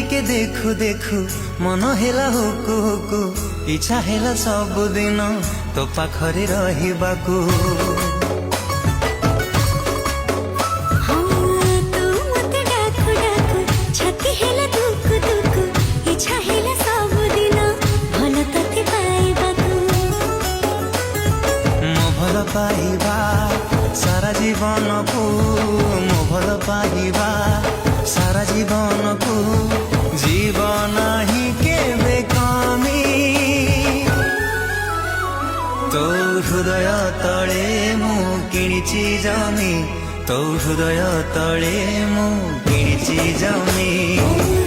ଟିକେ ଦେଖୁ ଦେଖୁ ମନ ହେଲା ହୁକୁ ହୁକୁ ଇଚ୍ଛା ହେଲା ସବୁଦିନ ତୋ ପାଖରେ ରହିବାକୁ। ପାଇବା ସାରା ଜୀବନକୁ ମୁଁ ଭଲ ପାଇବା ସାରା ଜୀବନକୁ ଜୀବନ ହିଁ କେବେ କମି ତୋ ହୃଦୟ ତଳେ ମୁଁ କିଣିଛି ଜମି ତୋ ହୃଦୟ ତଳେ ମୁଁ କିଣିଛି ଜମି।